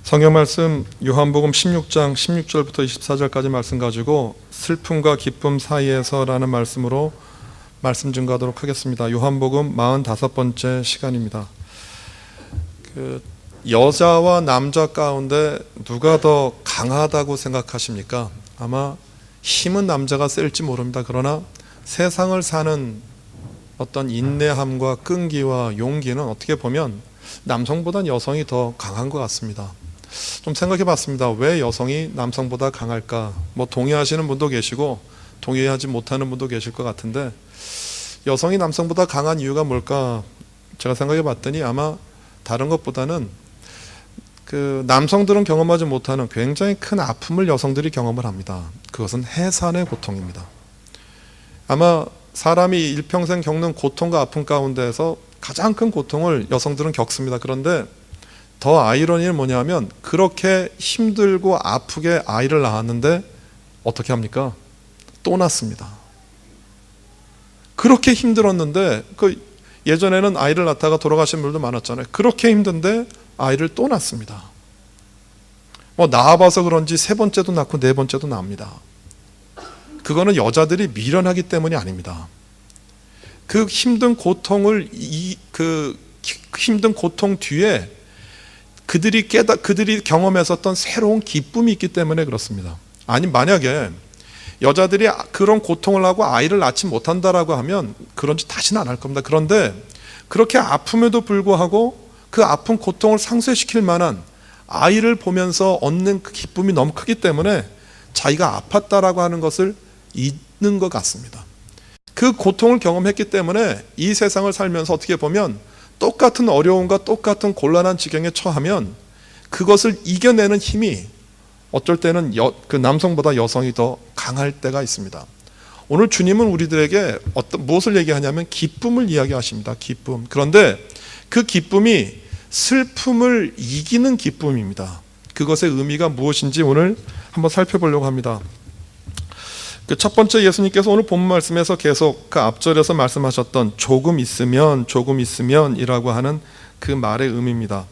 성경 말씀 요한복음 16장 16절부터 24절까지 말씀 가지고 슬픔과 기쁨 사이에서라는 말씀으로 말씀 증거하도록 하겠습니다. 요한복음 45번째 시간입니다. 여자와 남자 가운데 누가 더 강하다고 생각하십니까? 아마 힘은 남자가 셀지 모릅니다. 그러나 세상을 사는 어떤 인내함과 끈기와 용기는 어떻게 보면 남성보다는 여성이 더 강한 것 같습니다. 좀 생각해 봤습니다. 왜 여성이 남성보다 강할까? 동의하시는 분도 계시고 동의하지 못하는 분도 계실 것 같은데, 여성이 남성보다 강한 이유가 뭘까? 제가 생각해 봤더니 아마 다른 것보다는 남성들은 경험하지 못하는 굉장히 큰 아픔을 여성들이 경험을 합니다. 그것은 해산의 고통입니다. 아마 사람이 일평생 겪는 고통과 아픔 가운데에서 가장 큰 고통을 여성들은 겪습니다. 그런데 더 아이러니는 뭐냐면, 그렇게 힘들고 아프게 아이를 낳았는데 어떻게 합니까? 또 낳습니다. 그렇게 힘들었는데, 예전에는 아이를 낳다가 돌아가신 분들도 많았잖아요. 그렇게 힘든데 아이를 또 낳습니다. 낳아봐서 그런지 세 번째도 낳고 네 번째도 낳습니다. 그거는 여자들이 미련하기 때문이 아닙니다. 그 힘든 고통을 힘든 고통 뒤에 그들이 경험했었던 새로운 기쁨이 있기 때문에 그렇습니다. 아니, 만약에 여자들이 그런 고통을 하고 아이를 낳지 못한다라고 하면 그런 짓 다시는 안 할 겁니다. 그런데 그렇게 아픔에도 불구하고 그 아픈 고통을 상쇄시킬 만한 아이를 보면서 얻는 그 기쁨이 너무 크기 때문에 자기가 아팠다라고 하는 것을 잊는 것 같습니다. 그 고통을 경험했기 때문에 이 세상을 살면서 어떻게 보면 똑같은 어려움과 똑같은 곤란한 지경에 처하면 그것을 이겨내는 힘이 어쩔 때는 그 남성보다 여성이 더 강할 때가 있습니다. 오늘 주님은 우리들에게 무엇을 얘기하냐면 기쁨을 이야기하십니다. 기쁨. 그런데 그 기쁨이 슬픔을 이기는 기쁨입니다. 그것의 의미가 무엇인지 오늘 한번 살펴보려고 합니다. 첫 번째, 예수님께서 오늘 본문 말씀에서 계속 그 앞절에서 말씀하셨던 조금 있으면 이라고 하는 그 말의 의미입니다.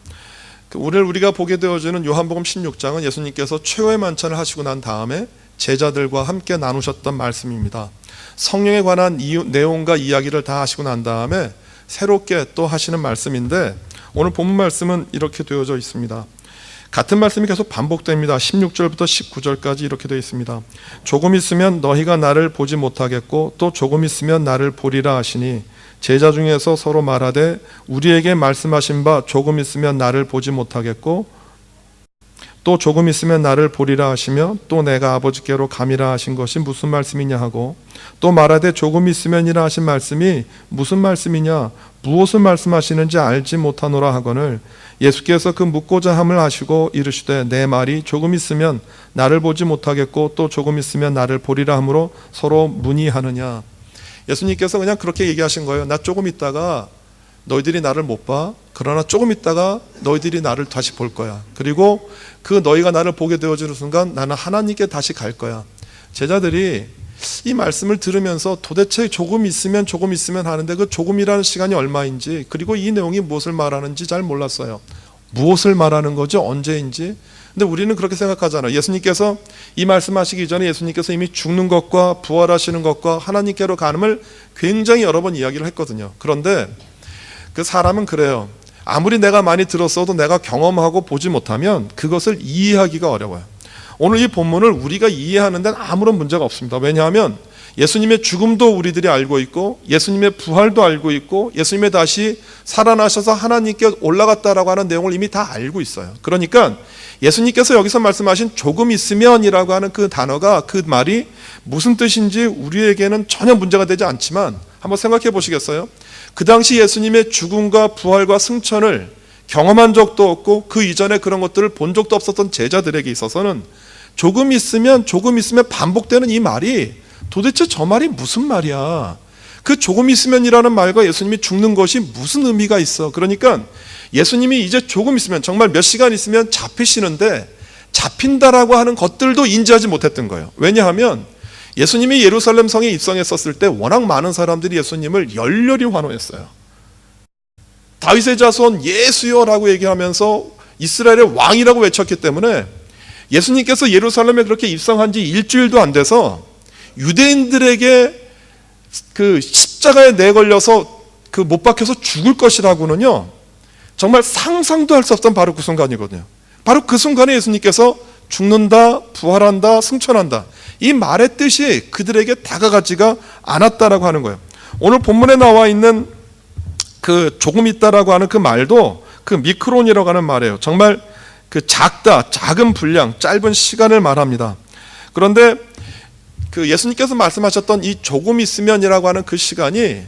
오늘 우리가 보게 되어지는 요한복음 16장은 예수님께서 최후의 만찬을 하시고 난 다음에 제자들과 함께 나누셨던 말씀입니다. 성령에 관한 내용과 이야기를 다 하시고 난 다음에 새롭게 또 하시는 말씀인데, 오늘 본문 말씀은 이렇게 되어져 있습니다. 같은 말씀이 계속 반복됩니다. 16절부터 19절까지 이렇게 되어 있습니다. 조금 있으면 너희가 나를 보지 못하겠고 또 조금 있으면 나를 보리라 하시니, 제자 중에서 서로 말하되 우리에게 말씀하신 바 조금 있으면 나를 보지 못하겠고 또 조금 있으면 나를 보리라 하시며 또 내가 아버지께로 감이라 하신 것이 무슨 말씀이냐 하고, 또 말하되 조금 있으면이라 하신 말씀이 무슨 말씀이냐, 무엇을 말씀하시는지 알지 못하노라 하거늘, 예수께서 그 묻고자 함을 아시고 이르시되 내 말이 조금 있으면 나를 보지 못하겠고 또 조금 있으면 나를 보리라 함으로 서로 문의하느냐. 예수님께서 그냥 그렇게 얘기하신 거예요. 나 조금 있다가 너희들이 나를 못 봐. 그러나 조금 있다가 너희들이 나를 다시 볼 거야. 그리고 그 너희가 나를 보게 되어지는 순간 나는 하나님께 다시 갈 거야. 제자들이 이 말씀을 들으면서 도대체 조금 있으면 하는데 그 조금이라는 시간이 얼마인지, 그리고 이 내용이 무엇을 말하는지 잘 몰랐어요. 무엇을 말하는 거죠? 언제인지. 근데 우리는 그렇게 생각하잖아요. 예수님께서 이 말씀하시기 전에 예수님께서 이미 죽는 것과 부활하시는 것과 하나님께로 가는을 굉장히 여러 번 이야기를 했거든요. 그런데 그 사람은 그래요. 아무리 내가 많이 들었어도 내가 경험하고 보지 못하면 그것을 이해하기가 어려워요. 오늘 이 본문을 우리가 이해하는 데는 아무런 문제가 없습니다. 왜냐하면 예수님의 죽음도 우리들이 알고 있고 예수님의 부활도 알고 있고 예수님의 다시 살아나셔서 하나님께 올라갔다라고 하는 내용을 이미 다 알고 있어요. 그러니까 예수님께서 여기서 말씀하신 조금 있으면이라고 하는 그 단어가, 그 말이 무슨 뜻인지 우리에게는 전혀 문제가 되지 않지만 한번 생각해 보시겠어요? 그 당시 예수님의 죽음과 부활과 승천을 경험한 적도 없고 그 이전에 그런 것들을 본 적도 없었던 제자들에게 있어서는 조금 있으면 반복되는 이 말이 도대체 저 말이 무슨 말이야? 그 조금 있으면이라는 말과 예수님이 죽는 것이 무슨 의미가 있어? 그러니까 예수님이 이제 조금 있으면, 정말 몇 시간 있으면 잡히시는데 잡힌다라고 하는 것들도 인지하지 못했던 거예요. 왜냐하면 예수님이 예루살렘 성에 입성했었을 때 워낙 많은 사람들이 예수님을 열렬히 환호했어요. 다윗의 자손 예수여라고 얘기하면서 이스라엘의 왕이라고 외쳤기 때문에 예수님께서 예루살렘에 그렇게 입성한 지 일주일도 안 돼서 유대인들에게 그 십자가에 내걸려서 그 못 박혀서 죽을 것이라고는요, 정말 상상도 할 수 없던 바로 그 순간이거든요. 바로 그 순간에 예수님께서 죽는다, 부활한다, 승천한다, 이 말의 뜻이 그들에게 다가가지가 않았다라고 하는 거예요. 오늘 본문에 나와 있는 그 조금 있다라고 하는 그 말도 그 미크론이라고 하는 말이에요. 정말 그 작다, 작은 분량, 짧은 시간을 말합니다. 그런데 그 예수님께서 말씀하셨던 이 조금 있으면이라고 하는 그 시간이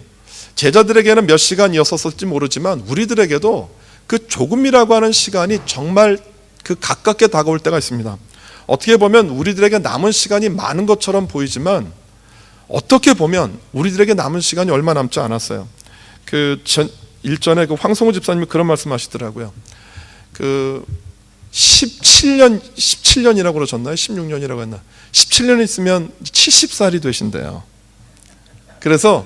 제자들에게는 몇 시간이었었을지 모르지만 우리들에게도 그 조금이라고 하는 시간이 정말 그 가깝게 다가올 때가 있습니다. 어떻게 보면 우리들에게 남은 시간이 많은 것처럼 보이지만 어떻게 보면 우리들에게 남은 시간이 얼마 남지 않았어요. 일전에 그 황성우 집사님이 그런 말씀하시더라고요. 그 17년이라고 그러셨나요? 16년이라고 했나? 17년 있으면 70살이 되신대요. 그래서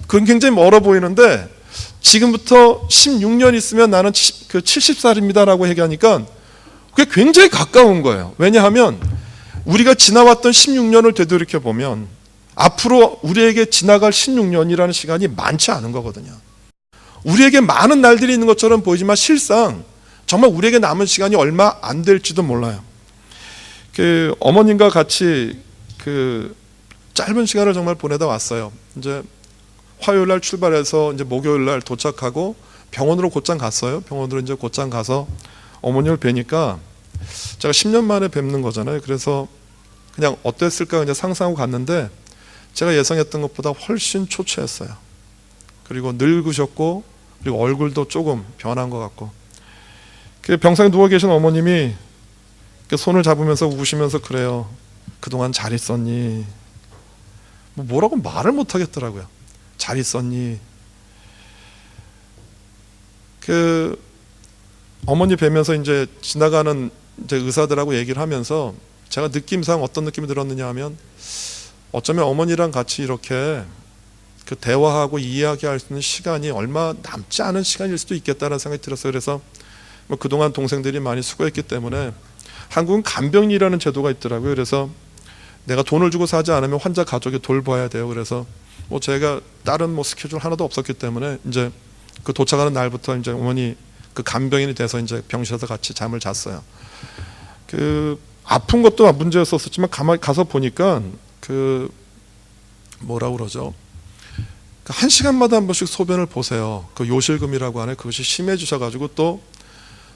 그건 굉장히 멀어 보이는데 지금부터 16년 있으면 나는 그 70살입니다라고 얘기하니까 그게 굉장히 가까운 거예요. 왜냐하면 우리가 지나왔던 16년을 되돌이켜 보면 앞으로 우리에게 지나갈 16년이라는 시간이 많지 않은 거거든요. 우리에게 많은 날들이 있는 것처럼 보이지만 실상 정말 우리에게 남은 시간이 얼마 안 될지도 몰라요. 그 어머님과 같이 그 짧은 시간을 정말 보내다 왔어요. 이제 화요일 날 출발해서 이제 목요일 날 도착하고 병원으로 곧장 갔어요. 병원으로 이제 곧장 가서 어머님을 뵈니까 제가 10년 만에 뵙는 거잖아요. 그래서 그냥 어땠을까 그냥 상상하고 갔는데 제가 예상했던 것보다 훨씬 초췌했어요. 그리고 늙으셨고 그리고 얼굴도 조금 변한 것 같고, 그 병상에 누워 계신 어머님이 손을 잡으면서 우시면서 그래요. 그동안 잘 있었니? 뭐라고 말을 못 하겠더라고요. 잘 있었니? 그 어머니 뵈면서 이제 지나가는 이제 의사들하고 얘기를 하면서 제가 느낌상 어떤 느낌이 들었느냐 하면 어쩌면 어머니랑 같이 이렇게 그 대화하고 이야기할 수 있는 시간이 얼마 남지 않은 시간일 수도 있겠다는 생각이 들었어요. 그래서 그동안 동생들이 많이 수고했기 때문에 한국은 간병인이라는 제도가 있더라고요. 그래서 내가 돈을 주고 사지 않으면 환자 가족이 돌봐야 돼요. 그래서 제가 다른 스케줄 하나도 없었기 때문에 이제 그 도착하는 날부터 이제 어머니 그 간병인이 돼서 이제 병실에서 같이 잠을 잤어요. 그 아픈 것도 문제였었지만 가만히 가서 보니까 그 뭐라고 그러죠? 그 1시간마다 한 번씩 소변을 보세요. 그 요실금이라고 하네. 그것이 심해지셔가지고 또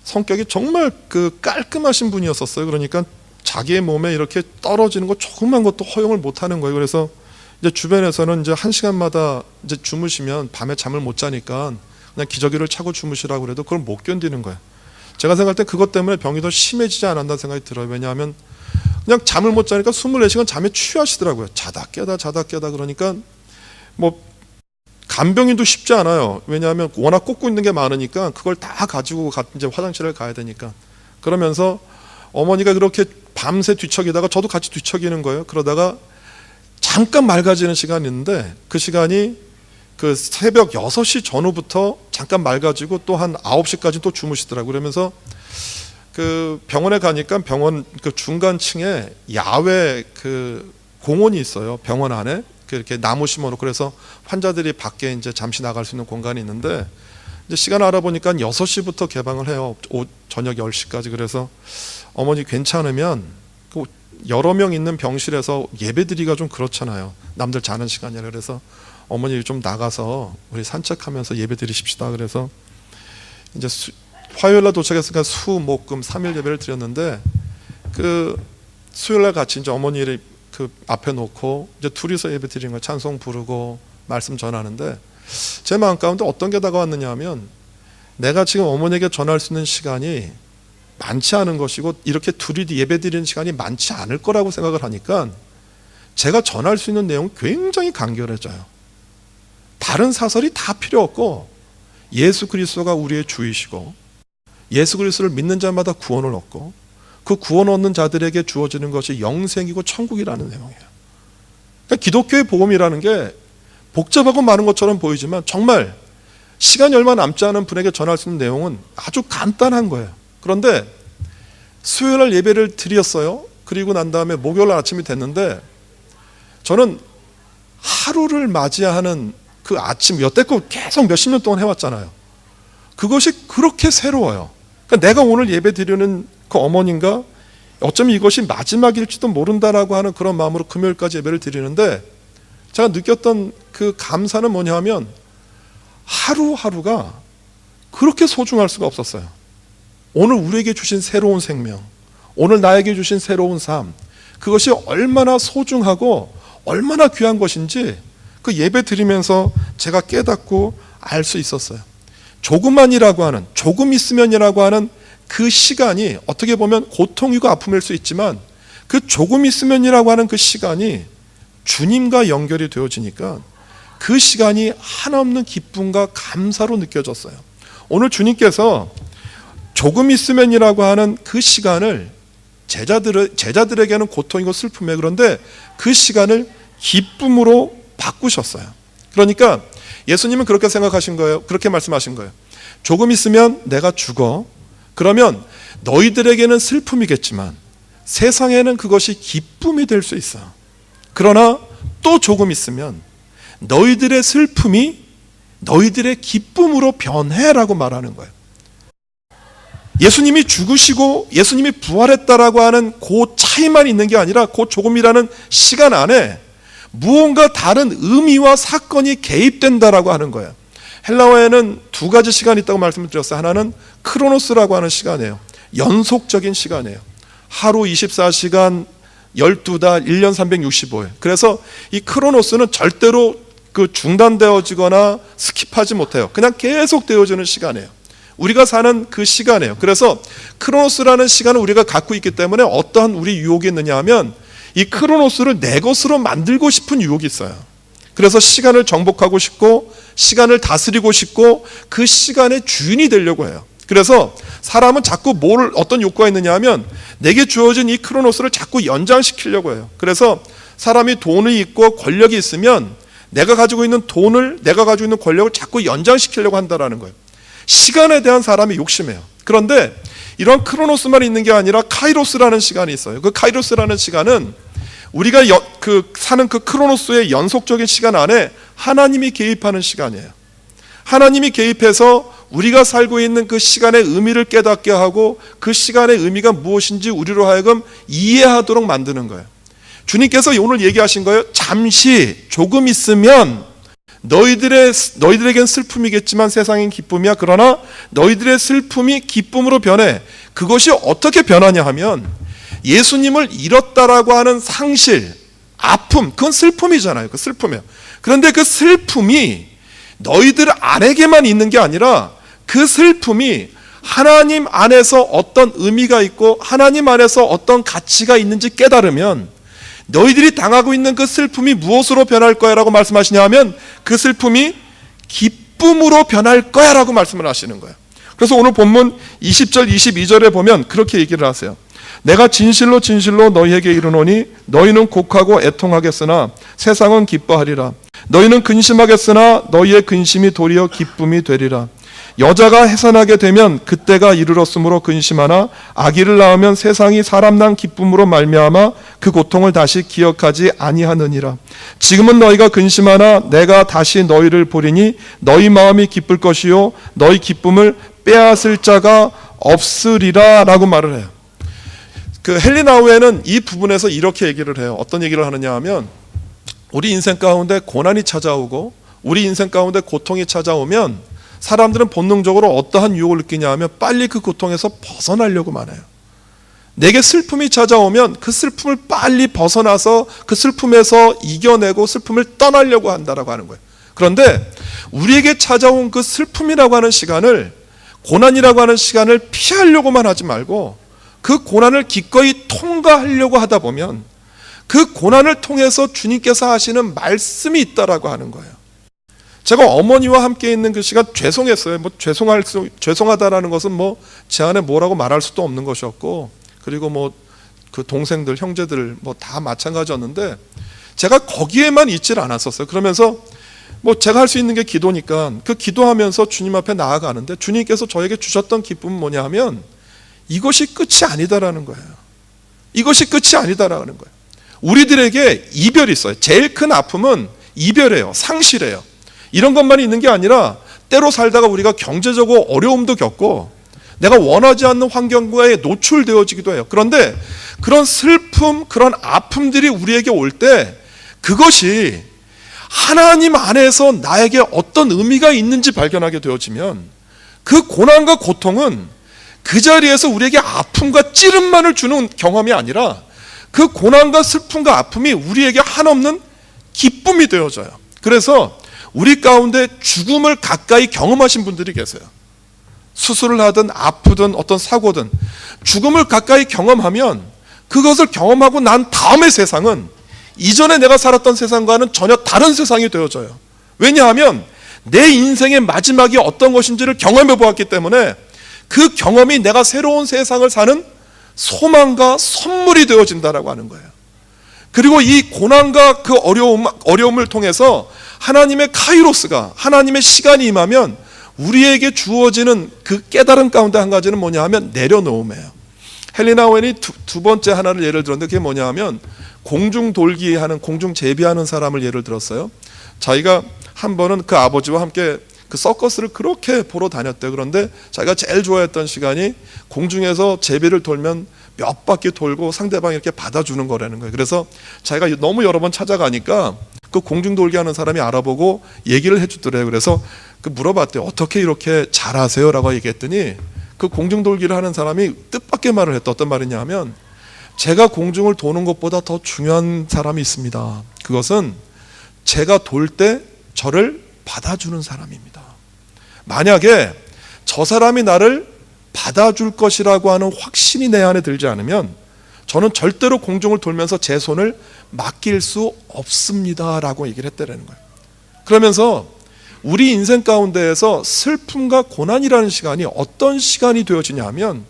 성격이 정말 그 깔끔하신 분이었었어요. 그러니까 자기의 몸에 이렇게 떨어지는 거 조금만 것도 허용을 못 하는 거예요. 그래서 이제 주변에서는 이제 1시간마다 이제 주무시면 밤에 잠을 못 자니까 그냥 기저귀를 차고 주무시라고 그래도 그걸 못 견디는 거예요. 제가 생각할 때 그것 때문에 병이 더 심해지지 않았나 생각이 들어요. 왜냐하면 그냥 잠을 못 자니까 24시간 잠에 취하시더라고요. 자다 깨다 그러니까 간병인도 쉽지 않아요. 왜냐하면 워낙 꽂고 있는 게 많으니까 그걸 다 가지고 이제 화장실을 가야 되니까. 그러면서 어머니가 그렇게 밤새 뒤척이다가 저도 같이 뒤척이는 거예요. 그러다가 잠깐 맑아지는 시간이 있는데 그 시간이 그 새벽 6시 전후부터 잠깐 맑아지고 또 한 9시까지 또 주무시더라고요. 그러면서 그 병원에 가니까 병원 그 중간층에 야외 그 공원이 있어요. 병원 안에. 이렇게 나무 심어놓고 그래서 환자들이 밖에 이제 잠시 나갈 수 있는 공간이 있는데 이제 시간 알아보니까 6시부터 개방을 해요. 저녁 10시까지. 그래서 어머니 괜찮으면 여러 명 있는 병실에서 예배드리기가 좀 그렇잖아요. 남들 자는 시간이라. 그래서 어머니 좀 나가서 우리 산책하면서 예배드리십시다. 그래서 이제 화요일날 도착했으니까 수, 목, 금 3일 예배를 드렸는데 그 수요일날 같이 이제 어머니를 그 앞에 놓고 이제 둘이서 예배 드리는 거예요. 찬송 부르고 말씀 전하는데 제 마음 가운데 어떤 게 다가왔느냐 하면 내가 지금 어머니에게 전할 수 있는 시간이 많지 않은 것이고 이렇게 둘이 예배 드리는 시간이 많지 않을 거라고 생각을 하니까 제가 전할 수 있는 내용은 굉장히 간결해져요. 다른 사설이 다 필요 없고 예수 그리스도가 우리의 주이시고 예수 그리스도를 믿는 자마다 구원을 얻고 그 구원 얻는 자들에게 주어지는 것이 영생이고 천국이라는 내용이에요. 그러니까 기독교의 복음이라는 게 복잡하고 많은 것처럼 보이지만 정말 시간이 얼마 남지 않은 분에게 전할 수 있는 내용은 아주 간단한 거예요. 그런데 수요일날 예배를 드렸어요. 그리고 난 다음에 목요일 아침이 됐는데 저는 하루를 맞이하는 그 아침 여태껏 계속 몇십 년 동안 해왔잖아요. 그것이 그렇게 새로워요. 그러니까 내가 오늘 예배 드리는 그 어머니인가 어쩌면 이것이 마지막일지도 모른다라고 하는 그런 마음으로 금요일까지 예배를 드리는데 제가 느꼈던 그 감사는 뭐냐 하면 하루하루가 그렇게 소중할 수가 없었어요. 오늘 우리에게 주신 새로운 생명, 오늘 나에게 주신 새로운 삶, 그것이 얼마나 소중하고 얼마나 귀한 것인지 그 예배 드리면서 제가 깨닫고 알 수 있었어요. 조금만이라고 하는, 조금 있으면이라고 하는 그 시간이 어떻게 보면 고통이고 아픔일 수 있지만 그 조금 있으면이라고 하는 그 시간이 주님과 연결이 되어지니까 그 시간이 한없는 기쁨과 감사로 느껴졌어요. 오늘 주님께서 조금 있으면이라고 하는 그 시간을 제자들에게는 고통이고 슬픔에 그런데 그 시간을 기쁨으로 바꾸셨어요. 그러니까 예수님은 그렇게 생각하신 거예요. 그렇게 말씀하신 거예요. 조금 있으면 내가 죽어. 그러면 너희들에게는 슬픔이겠지만 세상에는 그것이 기쁨이 될 수 있어. 그러나 또 조금 있으면 너희들의 슬픔이 너희들의 기쁨으로 변해라고 말하는 거예요. 예수님이 죽으시고 예수님이 부활했다라고 하는 그 차이만 있는 게 아니라 그 조금이라는 시간 안에 무언가 다른 의미와 사건이 개입된다라고 하는 거예요. 헬라어에는 두 가지 시간이 있다고 말씀을 드렸어요. 하나는 크로노스라고 하는 시간이에요. 연속적인 시간이에요. 하루 24시간 12달 1년 365일. 그래서 이 크로노스는 절대로 그 중단되어지거나 스킵하지 못해요. 그냥 계속 되어지는 시간이에요. 우리가 사는 그 시간이에요. 그래서 크로노스라는 시간을 우리가 갖고 있기 때문에 어떠한 우리 유혹이 있느냐 하면 이 크로노스를 내 것으로 만들고 싶은 유혹이 있어요. 그래서 시간을 정복하고 싶고 시간을 다스리고 싶고 그 시간의 주인이 되려고 해요. 그래서 사람은 자꾸 어떤 욕구가 있느냐 하면 내게 주어진 이 크로노스를 자꾸 연장시키려고 해요. 그래서 사람이 돈이 있고 권력이 있으면 내가 가지고 있는 돈을, 내가 가지고 있는 권력을 자꾸 연장시키려고 한다는 거예요. 시간에 대한 사람이 욕심해요. 그런데 이런 크로노스만 있는 게 아니라 카이로스라는 시간이 있어요. 그 카이로스라는 시간은 우리가 사는 그 크로노스의 연속적인 시간 안에 하나님이 개입하는 시간이에요. 하나님이 개입해서 우리가 살고 있는 그 시간의 의미를 깨닫게 하고 그 시간의 의미가 무엇인지 우리로 하여금 이해하도록 만드는 거예요. 주님께서 오늘 얘기하신 거예요. 잠시 조금 있으면 너희들에겐 슬픔이겠지만 세상엔 기쁨이야. 그러나 너희들의 슬픔이 기쁨으로 변해. 그것이 어떻게 변하냐 하면 예수님을 잃었다라고 하는 상실, 아픔, 그건 슬픔이잖아요. 그 슬픔이에요. 그런데 그 슬픔이 너희들 안에게만 있는 게 아니라 그 슬픔이 하나님 안에서 어떤 의미가 있고 하나님 안에서 어떤 가치가 있는지 깨달으면 너희들이 당하고 있는 그 슬픔이 무엇으로 변할 거야 라고 말씀하시냐 하면 그 슬픔이 기쁨으로 변할 거야 라고 말씀을 하시는 거예요. 그래서 오늘 본문 20절 22절에 보면 그렇게 얘기를 하세요. 내가 진실로 진실로 너희에게 이르노니 너희는 곡하고 애통하겠으나 세상은 기뻐하리라. 너희는 근심하겠으나 너희의 근심이 도리어 기쁨이 되리라. 여자가 해산하게 되면 그때가 이르렀으므로 근심하나 아기를 낳으면 세상이 사람 난 기쁨으로 말미암아 그 고통을 다시 기억하지 아니하느니라. 지금은 너희가 근심하나 내가 다시 너희를 보리니 너희 마음이 기쁠 것이요 너희 기쁨을 빼앗을 자가 없으리라 라고 말을 해요. 그 헬리나우에는 이 부분에서 이렇게 얘기를 해요. 어떤 얘기를 하느냐 하면 우리 인생 가운데 고난이 찾아오고 우리 인생 가운데 고통이 찾아오면 사람들은 본능적으로 어떠한 유혹을 느끼냐 하면 빨리 그 고통에서 벗어나려고만 해요. 내게 슬픔이 찾아오면 그 슬픔을 빨리 벗어나서 그 슬픔에서 이겨내고 슬픔을 떠나려고 한다라고 하는 거예요. 그런데 우리에게 찾아온 그 슬픔이라고 하는 시간을, 고난이라고 하는 시간을 피하려고만 하지 말고 그 고난을 기꺼이 통과하려고 하다 보면 그 고난을 통해서 주님께서 하시는 말씀이 있다라고 하는 거예요. 제가 어머니와 함께 있는 그 시간 죄송했어요. 죄송하다라는 것은 제 안에 뭐라고 말할 수도 없는 것이었고, 그리고 그 동생들, 형제들 다 마찬가지였는데 제가 거기에만 있질 않았었어요. 그러면서 뭐 제가 할 수 있는 게 기도니까 그 기도하면서 주님 앞에 나아가는데 주님께서 저에게 주셨던 기쁨은 뭐냐 하면 이것이 끝이 아니다라는 거예요. 이것이 끝이 아니다라는 거예요. 우리들에게 이별이 있어요. 제일 큰 아픔은 이별이에요. 상실이에요. 이런 것만 있는 게 아니라 때로 살다가 우리가 경제적으로 어려움도 겪고 내가 원하지 않는 환경과에 노출되어지기도 해요. 그런데 그런 슬픔, 그런 아픔들이 우리에게 올 때 그것이 하나님 안에서 나에게 어떤 의미가 있는지 발견하게 되어지면 그 고난과 고통은 그 자리에서 우리에게 아픔과 찌름만을 주는 경험이 아니라 그 고난과 슬픔과 아픔이 우리에게 한없는 기쁨이 되어져요. 그래서 우리 가운데 죽음을 가까이 경험하신 분들이 계세요. 수술을 하든 아프든 어떤 사고든 죽음을 가까이 경험하면 그것을 경험하고 난 다음의 세상은 이전에 내가 살았던 세상과는 전혀 다른 세상이 되어져요. 왜냐하면 내 인생의 마지막이 어떤 것인지를 경험해 보았기 때문에 그 경험이 내가 새로운 세상을 사는 소망과 선물이 되어진다라고 하는 거예요. 그리고 이 고난과 그 어려움을 통해서 하나님의 카이로스가, 하나님의 시간이 임하면 우리에게 주어지는 그 깨달음 가운데 한 가지는 뭐냐 하면 내려놓음이에요. 헬리나 오웬이 두 번째 하나를 예를 들었는데 그게 뭐냐 하면 공중 돌기 하는, 공중 제비하는 사람을 예를 들었어요. 자기가 한 번은 그 아버지와 함께 그 서커스를 그렇게 보러 다녔대요. 그런데 자기가 제일 좋아했던 시간이 공중에서 제비를 돌면 몇 바퀴 돌고 상대방이 이렇게 받아주는 거라는 거예요. 그래서 자기가 너무 여러 번 찾아가니까 그 공중 돌기 하는 사람이 알아보고 얘기를 해주더래요. 그래서 그 물어봤대요. 어떻게 이렇게 잘하세요? 라고 얘기했더니 그 공중 돌기를 하는 사람이 뜻밖의 말을 했다. 어떤 말이냐 하면 제가 공중을 도는 것보다 더 중요한 사람이 있습니다. 그것은 제가 돌 때 저를 받아주는 사람입니다. 만약에 저 사람이 나를 받아줄 것이라고 하는 확신이 내 안에 들지 않으면 저는 절대로 공중을 돌면서 제 손을 맡길 수 없습니다 라고 얘기를 했다는 거예요. 그러면서 우리 인생 가운데에서 슬픔과 고난이라는 시간이 어떤 시간이 되어지냐 하면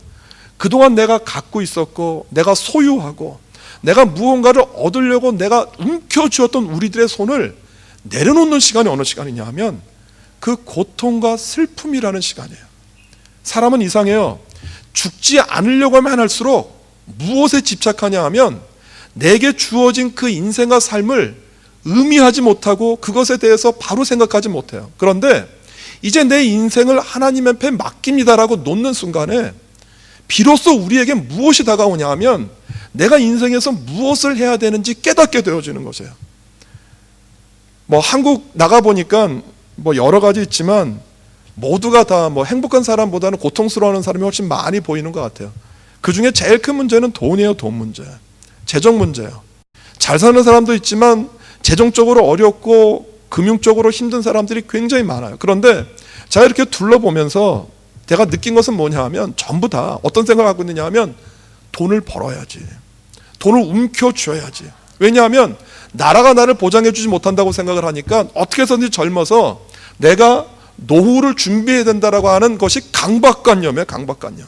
그동안 내가 갖고 있었고 내가 소유하고 내가 무언가를 얻으려고 내가 움켜쥐었던 우리들의 손을 내려놓는 시간이 어느 시간이냐 하면 그 고통과 슬픔이라는 시간이에요. 사람은 이상해요. 죽지 않으려고 하면 할수록 무엇에 집착하냐 하면 내게 주어진 그 인생과 삶을 의미하지 못하고 그것에 대해서 바로 생각하지 못해요. 그런데 이제 내 인생을 하나님 앞에 맡깁니다라고 놓는 순간에 비로소 우리에게 무엇이 다가오냐 하면 내가 인생에서 무엇을 해야 되는지 깨닫게 되어지는 것이에요. 뭐 한국 나가보니까 뭐 여러 가지 있지만 모두가 다 뭐 행복한 사람보다는 고통스러워하는 사람이 훨씬 많이 보이는 것 같아요. 그 중에 제일 큰 문제는 돈이에요. 돈 문제. 재정 문제예요. 잘 사는 사람도 있지만 재정적으로 어렵고 금융적으로 힘든 사람들이 굉장히 많아요. 그런데 제가 이렇게 둘러보면서 제가 느낀 것은 뭐냐 하면 전부 다 어떤 생각을 하고 있느냐 하면 돈을 벌어야지. 돈을 움켜쥐어야지. 왜냐하면 나라가 나를 보장해 주지 못한다고 생각을 하니까 어떻게 해서든지 젊어서 내가 노후를 준비해야 된다라고 하는 것이 강박관념이에요. 강박관념.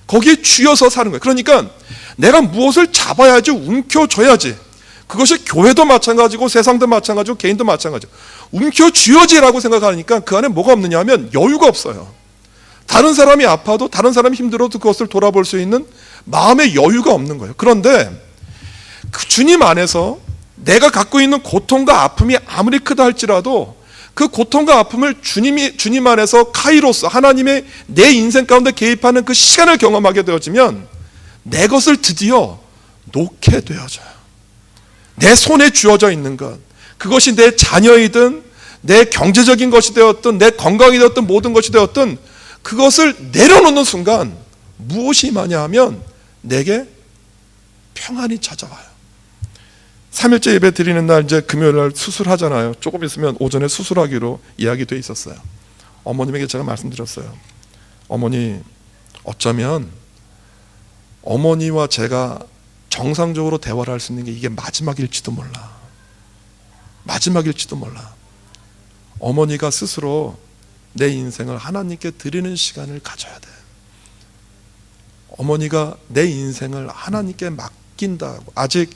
거기에 쥐어서 사는 거예요. 그러니까 내가 무엇을 잡아야지, 움켜줘야지. 그것이 교회도 마찬가지고 세상도 마찬가지고 개인도 마찬가지고 움켜쥐어지라고 생각하니까 그 안에 뭐가 없느냐 하면 여유가 없어요. 다른 사람이 아파도 다른 사람이 힘들어도 그것을 돌아볼 수 있는 마음의 여유가 없는 거예요. 그런데 그 주님 안에서 내가 갖고 있는 고통과 아픔이 아무리 크다 할지라도 그 고통과 아픔을 주님 안에서 카이로스, 하나님의 내 인생 가운데 개입하는 그 시간을 경험하게 되어지면 내 것을 드디어 놓게 되어져요. 내 손에 쥐어져 있는 것, 그것이 내 자녀이든 내 경제적인 것이 되었든 내 건강이 되었든 모든 것이 되었든 그것을 내려놓는 순간 무엇이 임하냐 하면 내게 평안이 찾아와요. 3일째 예배 드리는 날 이제 금요일 날 수술하잖아요. 조금 있으면 오전에 수술하기로 이야기돼 있었어요. 어머님에게 제가 말씀드렸어요. 어머니, 어쩌면 어머니와 제가 정상적으로 대화를 할 수 있는 게 이게 마지막일지도 몰라. 마지막일지도 몰라. 어머니가 스스로 내 인생을 하나님께 드리는 시간을 가져야 돼. 어머니가 내 인생을 하나님께 맡긴다고. 아직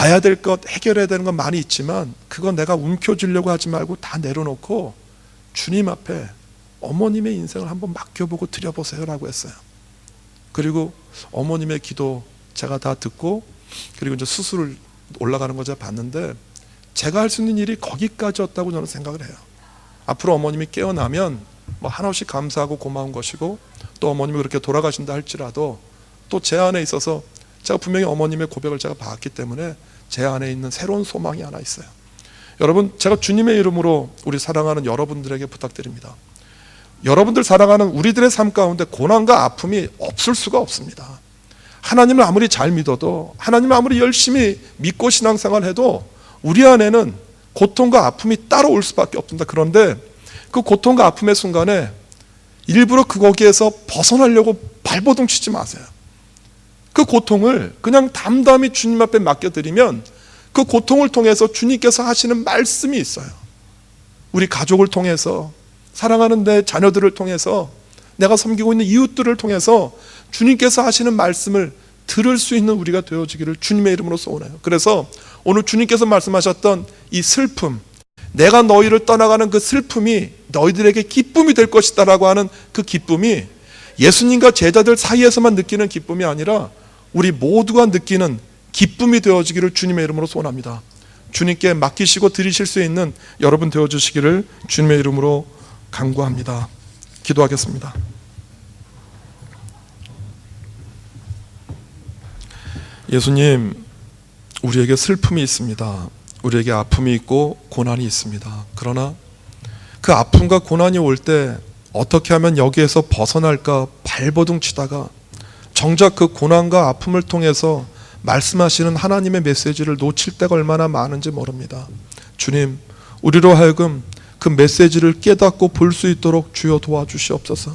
봐야 될 것, 해결해야 되는 건 많이 있지만 그건 내가 움켜쥐려고 하지 말고 다 내려놓고 주님 앞에 어머님의 인생을 한번 맡겨보고 드려보세요라고 했어요. 그리고 어머님의 기도 제가 다 듣고, 그리고 이제 수술을 올라가는 거 제가 봤는데 제가 할 수 있는 일이 거기까지였다고 저는 생각을 해요. 앞으로 어머님이 깨어나면 뭐 한없이 감사하고 고마운 것이고, 또 어머님이 그렇게 돌아가신다 할지라도 또 제 안에 있어서 제가 분명히 어머님의 고백을 제가 봤기 때문에 제 안에 있는 새로운 소망이 하나 있어요. 여러분, 제가 주님의 이름으로 우리 사랑하는 여러분들에게 부탁드립니다. 여러분들 살아가는 우리들의 삶 가운데 고난과 아픔이 없을 수가 없습니다. 하나님을 아무리 잘 믿어도, 하나님을 아무리 열심히 믿고 신앙생활 해도 우리 안에는 고통과 아픔이 따로 올 수밖에 없습니다. 그런데 그 고통과 아픔의 순간에 일부러 거기에서 벗어나려고 발버둥 치지 마세요. 그 고통을 그냥 담담히 주님 앞에 맡겨드리면 그 고통을 통해서 주님께서 하시는 말씀이 있어요. 우리 가족을 통해서, 사랑하는 내 자녀들을 통해서, 내가 섬기고 있는 이웃들을 통해서 주님께서 하시는 말씀을 들을 수 있는 우리가 되어지기를 주님의 이름으로 소원해요. 그래서 오늘 주님께서 말씀하셨던 이 슬픔, 내가 너희를 떠나가는 그 슬픔이 너희들에게 기쁨이 될 것이다 라고 하는 그 기쁨이 예수님과 제자들 사이에서만 느끼는 기쁨이 아니라 우리 모두가 느끼는 기쁨이 되어지기를 주님의 이름으로 소원합니다. 주님께 맡기시고 드리실 수 있는 여러분 되어주시기를 주님의 이름으로 간구합니다. 기도하겠습니다. 예수님, 우리에게 슬픔이 있습니다. 우리에게 아픔이 있고 고난이 있습니다. 그러나 그 아픔과 고난이 올 때 어떻게 하면 여기에서 벗어날까 발버둥 치다가 정작 그 고난과 아픔을 통해서 말씀하시는 하나님의 메시지를 놓칠 때가 얼마나 많은지 모릅니다. 주님, 우리로 하여금 그 메시지를 깨닫고 볼 수 있도록 주여 도와주시옵소서.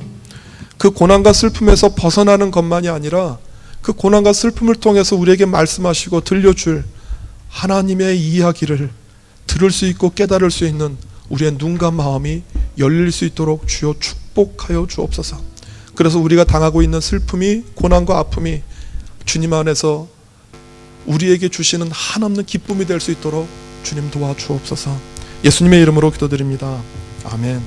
그 고난과 슬픔에서 벗어나는 것만이 아니라 그 고난과 슬픔을 통해서 우리에게 말씀하시고 들려줄 하나님의 이야기를 들을 수 있고 깨달을 수 있는 우리의 눈과 마음이 열릴 수 있도록 주여 축복하여 주옵소서. 그래서 우리가 당하고 있는 슬픔이, 고난과 아픔이 주님 안에서 우리에게 주시는 한없는 기쁨이 될 수 있도록 주님 도와주옵소서. 예수님의 이름으로 기도드립니다. 아멘.